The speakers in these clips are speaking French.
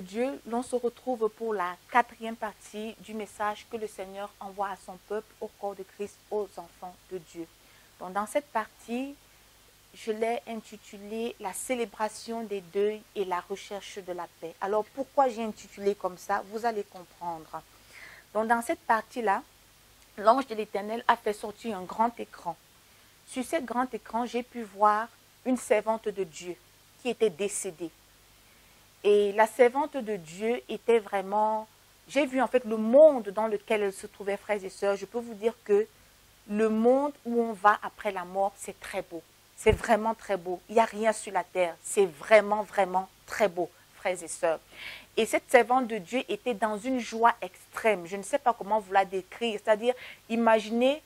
Dieu, l'on se retrouve pour la 4e partie du message que le Seigneur envoie à son peuple au corps de Christ, aux enfants de Dieu. Donc, dans cette partie, je l'ai intitulée « La célébration des deuils et la recherche de la paix ». Alors, pourquoi j'ai intitulé comme ça? Vous allez comprendre. Donc, dans cette partie-là, l'ange de l'Éternel a fait sortir un grand écran. Sur ce grand écran, j'ai pu voir une servante de Dieu qui était décédée. Et la servante de Dieu était vraiment... J'ai vu en fait le monde dans lequel elle se trouvait, frères et sœurs. Je peux vous dire que le monde où on va après la mort, c'est très beau. C'est vraiment très beau. Il n'y a rien sur la terre. C'est vraiment, vraiment très beau, frères et sœurs. Et cette servante de Dieu était dans une joie extrême. Je ne sais pas comment vous la décrire. C'est-à-dire, imaginez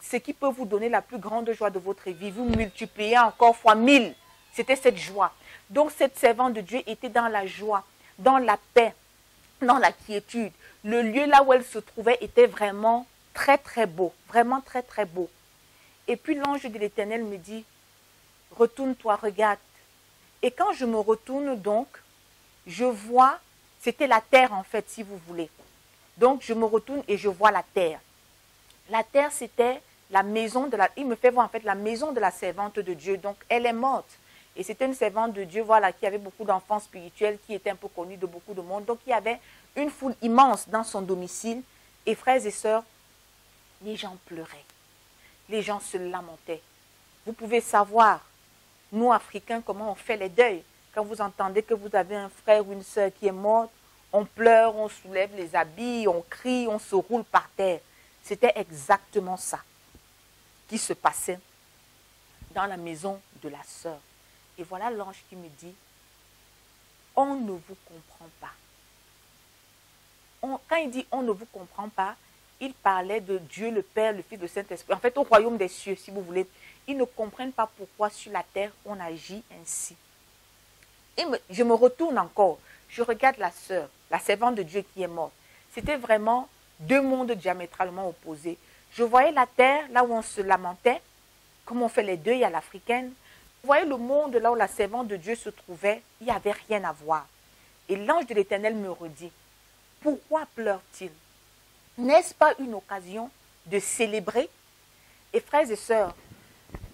ce qui peut vous donner la plus grande joie de votre vie. Vous multipliez encore fois 1000. C'était cette joie. Donc, cette servante de Dieu était dans la joie, dans la paix, dans la quiétude. Le lieu là où elle se trouvait était vraiment très, très beau. Vraiment très, très beau. Et puis, l'ange de l'Éternel me dit, retourne-toi, regarde. Et quand je me retourne donc, je vois, c'était la terre en fait, si vous voulez. Donc, je me retourne et je vois la terre. La terre, c'était la maison de la... Il me fait voir en fait la maison de la servante de Dieu. Donc, elle est morte. Et c'était une servante de Dieu, voilà, qui avait beaucoup d'enfants spirituels, qui était un peu connue de beaucoup de monde. Donc, il y avait une foule immense dans son domicile. Et frères et sœurs, les gens pleuraient. Les gens se lamentaient. Vous pouvez savoir, nous, Africains, comment on fait les deuils. Quand vous entendez que vous avez un frère ou une sœur qui est morte, on pleure, on soulève les habits, on crie, on se roule par terre. C'était exactement ça qui se passait dans la maison de la sœur. Et voilà l'ange qui me dit, on ne vous comprend pas. Quand il dit on ne vous comprend pas, il parlait de Dieu le Père, le Fils, le Saint-Esprit. En fait, au royaume des cieux, si vous voulez. Ils ne comprennent pas pourquoi sur la terre, on agit ainsi. Et je me retourne encore. Je regarde la sœur, la servante de Dieu qui est morte. C'était vraiment deux mondes diamétralement opposés. Je voyais la terre, là où on se lamentait, comme on fait les deuils à l'africaine. Vous voyez le monde là où la servante de Dieu se trouvait, il n'y avait rien à voir. Et l'ange de l'Éternel me redit, pourquoi pleure-t-il? N'est-ce pas une occasion de célébrer? Et frères et sœurs,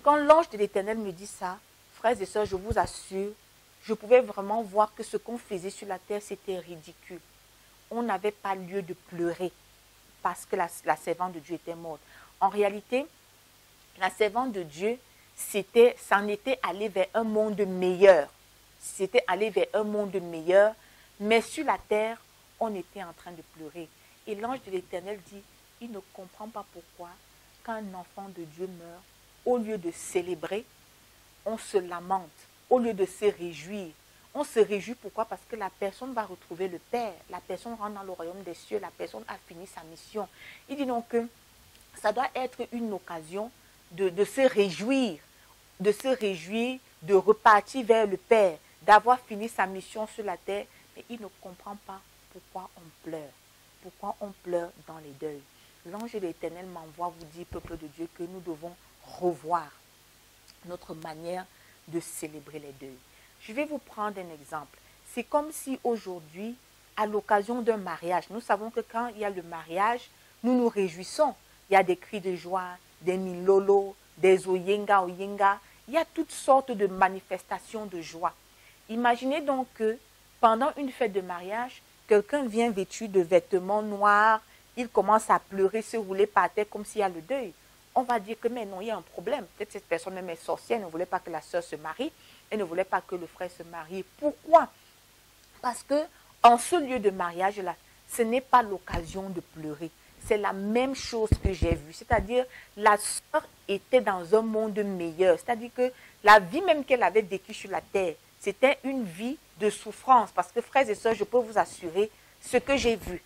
quand l'ange de l'Éternel me dit ça, frères et sœurs, je vous assure, je pouvais vraiment voir que ce qu'on faisait sur la terre, c'était ridicule. On n'avait pas lieu de pleurer parce que la servante de Dieu était morte. En réalité, la servante de Dieu, s'en était allé vers un monde meilleur. C'était allé vers un monde meilleur, mais sur la terre, on était en train de pleurer. Et l'ange de l'Éternel dit, il ne comprend pas pourquoi, quand un enfant de Dieu meurt, au lieu de célébrer, on se lamente, au lieu de se réjouir. On se réjouit pourquoi? Parce que la personne va retrouver le Père, la personne rentre dans le royaume des cieux, la personne a fini sa mission. Il dit donc que ça doit être une occasion de se réjouir, de repartir vers le Père, d'avoir fini sa mission sur la terre, mais il ne comprend pas pourquoi on pleure, pourquoi on pleure dans les deuils. L'ange de l'Éternel m'envoie vous dire, peuple de Dieu, que nous devons revoir notre manière de célébrer les deuils. Je vais vous prendre un exemple. C'est comme si aujourd'hui, à l'occasion d'un mariage, nous savons que quand il y a le mariage, nous nous réjouissons. Il y a des cris de joie, des milolo, des oyenga, oyenga. Il y a toutes sortes de manifestations de joie. Imaginez donc que pendant une fête de mariage, quelqu'un vient vêtu de vêtements noirs, il commence à pleurer, se rouler par terre comme s'il y a le deuil. On va dire que mais non, il y a un problème. Peut-être cette personne même est sorcière, elle ne voulait pas que la sœur se marie, elle ne voulait pas que le frère se marie. Pourquoi? Parce que en ce lieu de mariage-là, ce n'est pas l'occasion de pleurer. C'est la même chose que j'ai vue. C'est-à-dire, la sœur était dans un monde meilleur. C'est-à-dire que la vie même qu'elle avait vécue sur la terre, c'était une vie de souffrance. Parce que, frères et sœurs, je peux vous assurer, ce que j'ai vu,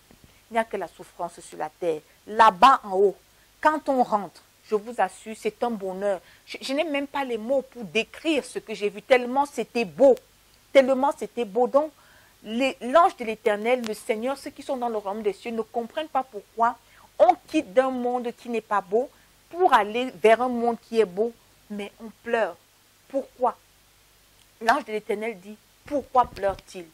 il n'y a que la souffrance sur la terre. Là-bas en haut, quand on rentre, je vous assure, c'est un bonheur. Je n'ai même pas les mots pour décrire ce que j'ai vu, tellement c'était beau. Tellement c'était beau. Donc, l'ange de l'Éternel, le Seigneur, ceux qui sont dans le royaume des cieux, ne comprennent pas pourquoi on quitte d'un monde qui n'est pas beau pour aller vers un monde qui est beau, mais on pleure. Pourquoi? L'ange de l'Éternel dit, pourquoi pleure-t-il?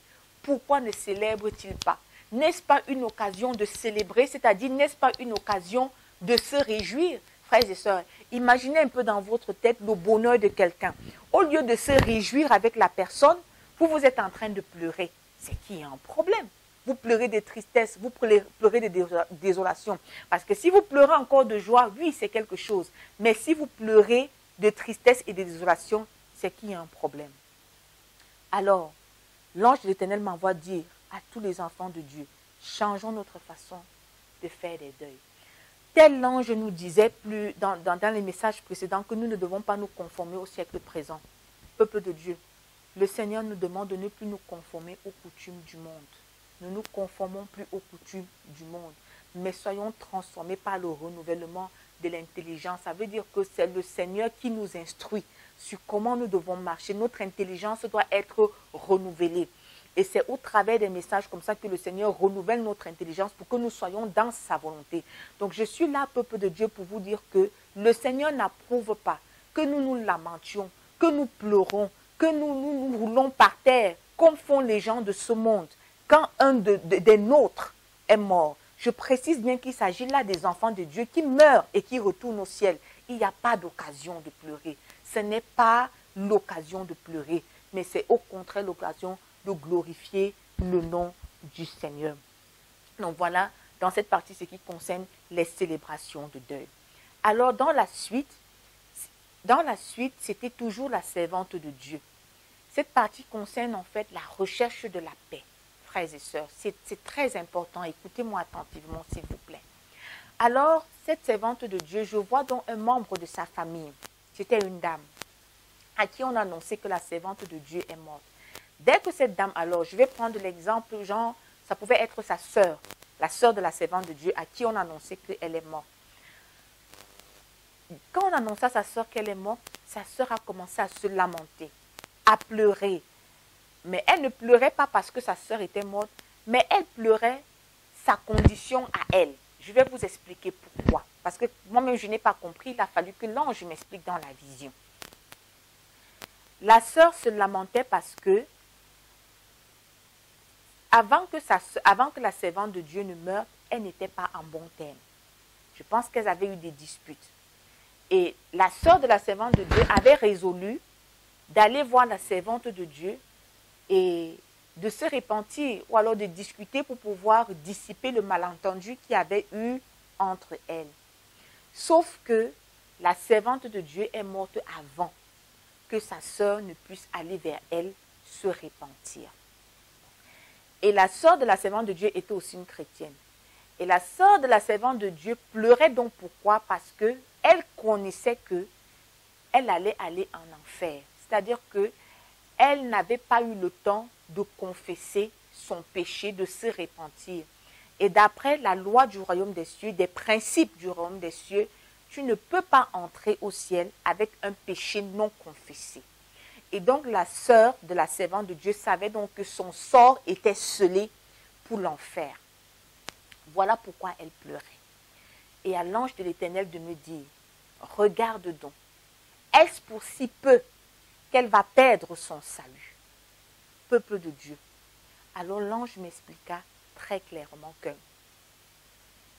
pourquoi ne célèbre-t-il pas? N'est-ce pas une occasion de célébrer, c'est-à-dire n'est-ce pas une occasion de se réjouir? Frères et sœurs, imaginez un peu dans votre tête le bonheur de quelqu'un. Au lieu de se réjouir avec la personne, vous êtes en train de pleurer. C'est qu'il y a un problème. Vous pleurez de tristesse, vous pleurez de désolation. Parce que si vous pleurez encore de joie, oui, c'est quelque chose. Mais si vous pleurez de tristesse et de désolation, c'est qu'il y a un problème. Alors, l'ange de l'Éternel m'envoie dire à tous les enfants de Dieu, changeons notre façon de faire des deuils. Tel l'ange nous disait plus dans les messages précédents que nous ne devons pas nous conformer au siècle présent. Peuple de Dieu, le Seigneur nous demande de ne plus nous conformer aux coutumes du monde. Ne nous conformons plus aux coutumes du monde, mais soyons transformés par le renouvellement de l'intelligence. Ça veut dire que c'est le Seigneur qui nous instruit sur comment nous devons marcher. Notre intelligence doit être renouvelée. Et c'est au travers des messages comme ça que le Seigneur renouvelle notre intelligence pour que nous soyons dans sa volonté. Donc je suis là, peuple de Dieu, pour vous dire que le Seigneur n'approuve pas que nous nous lamentions, que nous pleurons, que nous roulons par terre, comme font les gens de ce monde, quand un des nôtres est mort. Je précise bien qu'il s'agit là des enfants de Dieu qui meurent et qui retournent au ciel. Il n'y a pas d'occasion de pleurer. Ce n'est pas l'occasion de pleurer, mais c'est au contraire l'occasion de glorifier le nom du Seigneur. Donc voilà, dans cette partie, ce qui concerne les célébrations de deuil. Alors dans la suite, c'était toujours la servante de Dieu. Cette partie concerne en fait la recherche de la paix. Frères et sœurs, c'est très important. Écoutez-moi attentivement, s'il vous plaît. Alors, cette servante de Dieu, je vois donc un membre de sa famille. C'était une dame à qui on annonçait que la servante de Dieu est morte. Dès que cette dame, alors, je vais prendre l'exemple, genre, ça pouvait être sa sœur, la sœur de la servante de Dieu, à qui on annonçait qu'elle est morte. Quand on annonça à sa sœur qu'elle est morte, sa sœur a commencé à se lamenter, à pleurer. Mais elle ne pleurait pas parce que sa sœur était morte, mais elle pleurait sa condition à elle. Je vais vous expliquer pourquoi. Parce que moi-même, je n'ai pas compris. Il a fallu que l'ange m'explique dans la vision. La sœur se lamentait parce que, avant que la servante de Dieu ne meure, elle n'était pas en bon terme. Je pense qu'elles avaient eu des disputes. Et la sœur de la servante de Dieu avait résolu d'aller voir la servante de Dieu et de se repentir ou alors de discuter pour pouvoir dissiper le malentendu qu'il y avait eu entre elles. Sauf que la servante de Dieu est morte avant que sa sœur ne puisse aller vers elle se repentir. Et la sœur de la servante de Dieu était aussi une chrétienne. Et la sœur de la servante de Dieu pleurait donc pourquoi? Parce qu'elle connaissait qu'elle allait aller en enfer. C'est-à-dire qu'elle n'avait pas eu le temps de confesser son péché, de se repentir. Et d'après la loi du royaume des cieux, des principes du royaume des cieux, tu ne peux pas entrer au ciel avec un péché non confessé. Et donc la sœur de la servante de Dieu savait donc que son sort était scellé pour l'enfer. Voilà pourquoi elle pleurait. Et à l'ange de l'Éternel de me dire, regarde donc, est-ce pour si peu qu'elle va perdre son salut? Peuple de Dieu. Alors l'ange m'expliqua très clairement que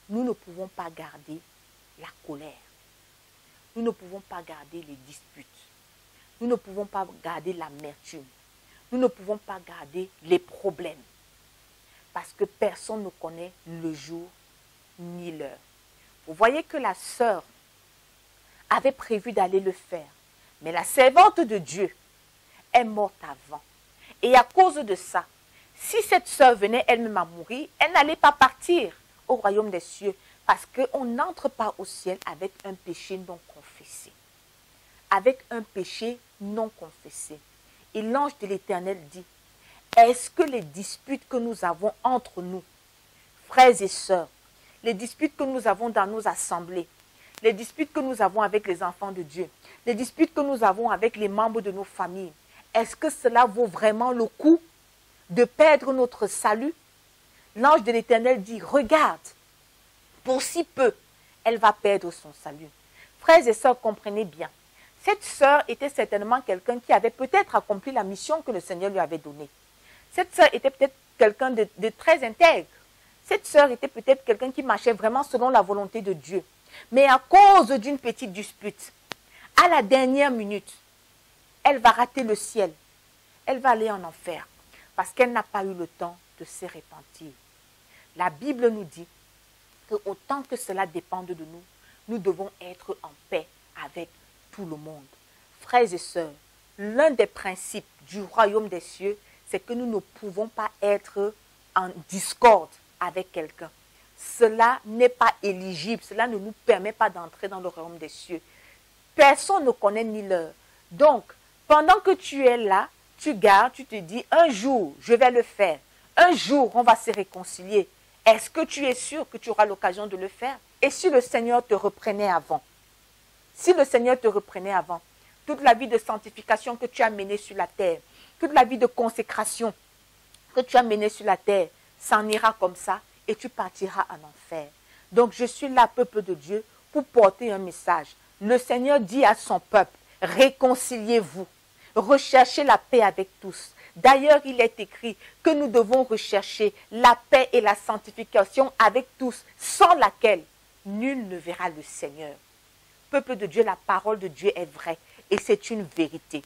nous ne pouvons pas garder la colère. Nous ne pouvons pas garder les disputes. Nous ne pouvons pas garder l'amertume. Nous ne pouvons pas garder les problèmes. Parce que personne ne connaît le jour ni l'heure. Vous voyez que la sœur avait prévu d'aller le faire. Mais la servante de Dieu est morte avant. Et à cause de ça, si cette sœur venait elle-même à mourir, elle n'allait pas partir au royaume des cieux. Parce qu'on n'entre pas au ciel avec un péché non confessé. Avec un péché non confessé. Et l'ange de l'Éternel dit, est-ce que les disputes que nous avons entre nous, frères et sœurs, les disputes que nous avons dans nos assemblées, les disputes que nous avons avec les enfants de Dieu, les disputes que nous avons avec les membres de nos familles, est-ce que cela vaut vraiment le coup de perdre notre salut? L'ange de l'Éternel dit, regarde, pour si peu, elle va perdre son salut. Frères et sœurs, comprenez bien. Cette sœur était certainement quelqu'un qui avait peut-être accompli la mission que le Seigneur lui avait donnée. Cette sœur était peut-être quelqu'un de très intègre. Cette sœur était peut-être quelqu'un qui marchait vraiment selon la volonté de Dieu. Mais à cause d'une petite dispute, à la dernière minute, elle va rater le ciel. Elle va aller en enfer parce qu'elle n'a pas eu le temps de se repentir. La Bible nous dit que autant que cela dépend de nous, nous devons être en paix avec tout le monde. Frères et sœurs, l'un des principes du royaume des cieux, c'est que nous ne pouvons pas être en discorde avec quelqu'un. Cela n'est pas éligible, cela ne nous permet pas d'entrer dans le royaume des cieux. Personne ne connaît ni l'heure. Donc, pendant que tu es là, tu gardes, tu te dis, un jour, je vais le faire. Un jour, on va se réconcilier. Est-ce que tu es sûr que tu auras l'occasion de le faire? Et si le Seigneur te reprenait avant? Si le Seigneur te reprenait avant, toute la vie de sanctification que tu as menée sur la terre, toute la vie de consécration que tu as menée sur la terre, s'en ira comme ça et tu partiras en enfer. Donc je suis là, peuple de Dieu, pour porter un message. Le Seigneur dit à son peuple, réconciliez-vous, recherchez la paix avec tous. D'ailleurs, il est écrit que nous devons rechercher la paix et la sanctification avec tous, sans laquelle nul ne verra le Seigneur. Peuple de Dieu, la parole de Dieu est vraie et c'est une vérité.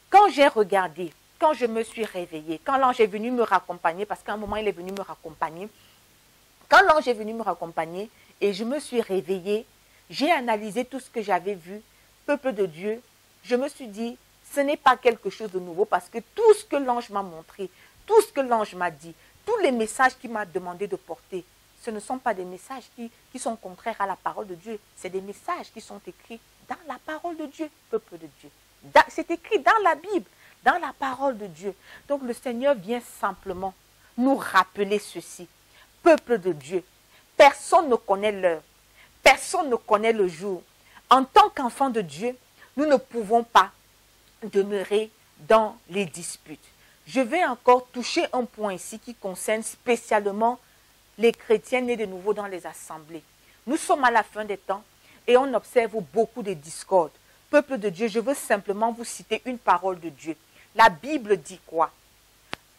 Quand j'ai regardé, quand je me suis réveillée, quand l'ange est venu me raccompagner, parce qu'à un moment il est venu me raccompagner, quand l'ange est venu me raccompagner et je me suis réveillée, j'ai analysé tout ce que j'avais vu, peuple de Dieu, je me suis dit, ce n'est pas quelque chose de nouveau parce que tout ce que l'ange m'a montré, tout ce que l'ange m'a dit, tous les messages qu'il m'a demandé de porter, ce ne sont pas des messages qui sont contraires à la parole de Dieu. C'est des messages qui sont écrits dans la parole de Dieu, peuple de Dieu. C'est écrit dans la Bible, dans la parole de Dieu. Donc le Seigneur vient simplement nous rappeler ceci. Peuple de Dieu, personne ne connaît l'heure, personne ne connaît le jour. En tant qu'enfants de Dieu, nous ne pouvons pas demeurer dans les disputes. Je vais encore toucher un point ici qui concerne spécialement les chrétiens nés de nouveau dans les assemblées. Nous sommes à la fin des temps et on observe beaucoup de discordes. Peuple de Dieu, je veux simplement vous citer une parole de Dieu. La Bible dit quoi?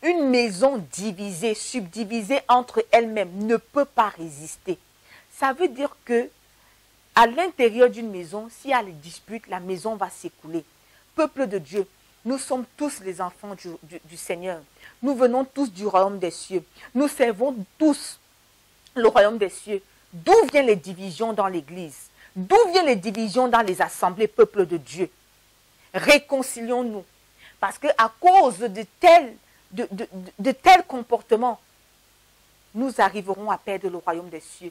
Une maison divisée, subdivisée entre elle-même ne peut pas résister. Ça veut dire que à l'intérieur d'une maison, s'il y a des disputes, la maison va s'écouler. Peuple de Dieu, nous sommes tous les enfants du Seigneur. Nous venons tous du royaume des cieux. Nous servons tous le royaume des cieux. D'où viennent les divisions dans l'église? D'où viennent les divisions dans les assemblées, peuple de Dieu? Réconcilions-nous. Parce qu'à cause de tels comportements, nous arriverons à perdre le royaume des cieux.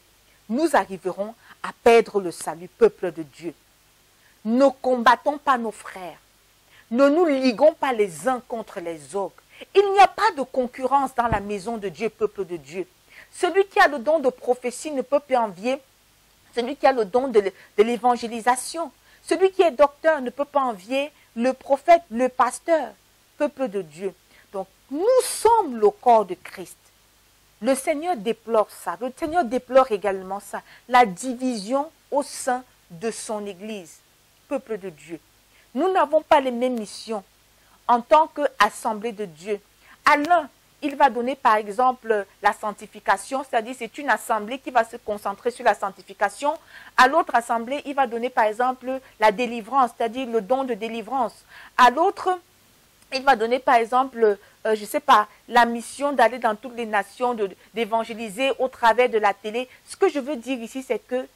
Nous arriverons à perdre le salut, peuple de Dieu. Ne combattons pas nos frères. Ne nous liguons pas les uns contre les autres. Il n'y a pas de concurrence dans la maison de Dieu, peuple de Dieu. Celui qui a le don de prophétie ne peut pas envier celui qui a le don de l'évangélisation. Celui qui est docteur ne peut pas envier le prophète, le pasteur, peuple de Dieu. Donc, nous sommes le corps de Christ. Le Seigneur déplore ça. Le Seigneur déplore également ça. La division au sein de son Église, peuple de Dieu. Nous n'avons pas les mêmes missions en tant qu'assemblée de Dieu. À l'un, il va donner par exemple la sanctification, c'est-à-dire c'est une assemblée qui va se concentrer sur la sanctification. À l'autre assemblée, il va donner par exemple la délivrance, c'est-à-dire le don de délivrance. À l'autre, il va donner par exemple, je ne sais pas, la mission d'aller dans toutes les nations, d'évangéliser au travers de la télé. Ce que je veux dire ici, c'est que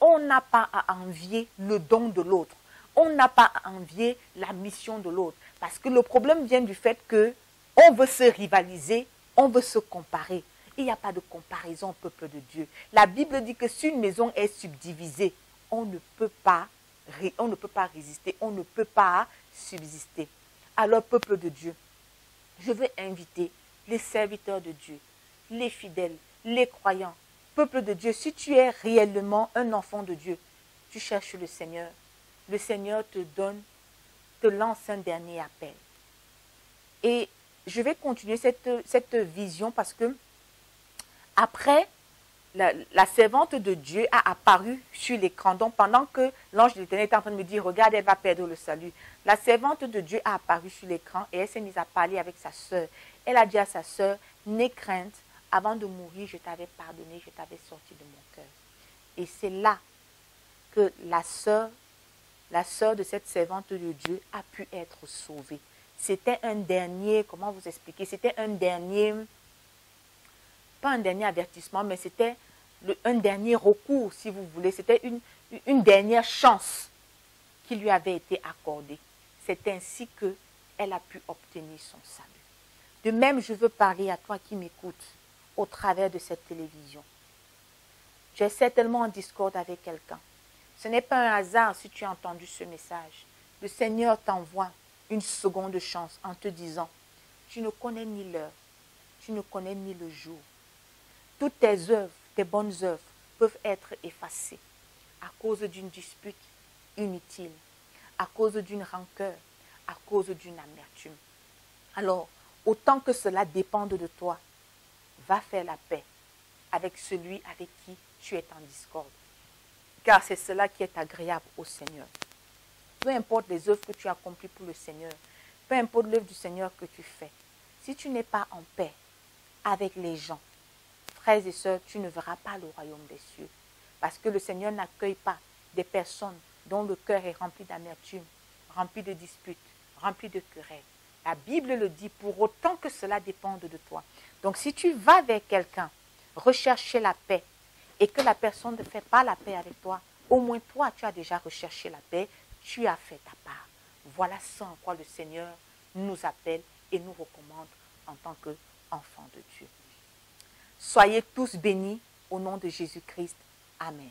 on n'a pas à envier le don de l'autre. On n'a pas à envier la mission de l'autre. Parce que le problème vient du fait que on veut se rivaliser, on veut se comparer. Il n'y a pas de comparaison au peuple de Dieu. La Bible dit que si une maison est subdivisée, on ne peut pas résister, on ne peut pas subsister. Alors, peuple de Dieu, je veux inviter les serviteurs de Dieu, les fidèles, les croyants. Peuple de Dieu, si tu es réellement un enfant de Dieu, tu cherches le Seigneur te lance un dernier appel. Et je vais continuer cette vision parce que après, la servante de Dieu a apparu sur l'écran. Donc pendant que l'ange de l'Éternel était en train de me dire, regarde, elle va perdre le salut. La servante de Dieu a apparu sur l'écran et elle s'est mise à parler avec sa sœur. Elle a dit à sa sœur, n'aie crainte, avant de mourir, je t'avais pardonné, je t'avais sorti de mon cœur. Et c'est là que la sœur de cette servante de Dieu a pu être sauvée. C'était un dernier, comment vous expliquer, c'était un dernier, pas un dernier avertissement, mais c'était un dernier recours, si vous voulez. C'était une dernière chance qui lui avait été accordée. C'est ainsi qu'elle a pu obtenir son salut. De même, je veux parler à toi qui m'écoutes au travers de cette télévision. Tu es certainement en discorde avec quelqu'un. Ce n'est pas un hasard si tu as entendu ce message. Le Seigneur t'envoie une seconde chance en te disant, tu ne connais ni l'heure, tu ne connais ni le jour. Toutes tes œuvres, tes bonnes œuvres peuvent être effacées à cause d'une dispute inutile, à cause d'une rancœur, à cause d'une amertume. Alors, autant que cela dépende de toi, va faire la paix avec celui avec qui tu es en discorde. Car c'est cela qui est agréable au Seigneur. Peu importe les œuvres que tu accomplis pour le Seigneur, peu importe l'œuvre du Seigneur que tu fais, si tu n'es pas en paix avec les gens, frères et sœurs, tu ne verras pas le royaume des cieux. Parce que le Seigneur n'accueille pas des personnes dont le cœur est rempli d'amertume, rempli de disputes, rempli de querelles. La Bible le dit, pour autant que cela dépende de toi. Donc si tu vas vers quelqu'un, rechercher la paix, et que la personne ne fait pas la paix avec toi, au moins toi, tu as déjà recherché la paix, tu as fait ta part. Voilà ce en quoi le Seigneur nous appelle et nous recommande en tant qu'enfants de Dieu. Soyez tous bénis au nom de Jésus-Christ. Amen.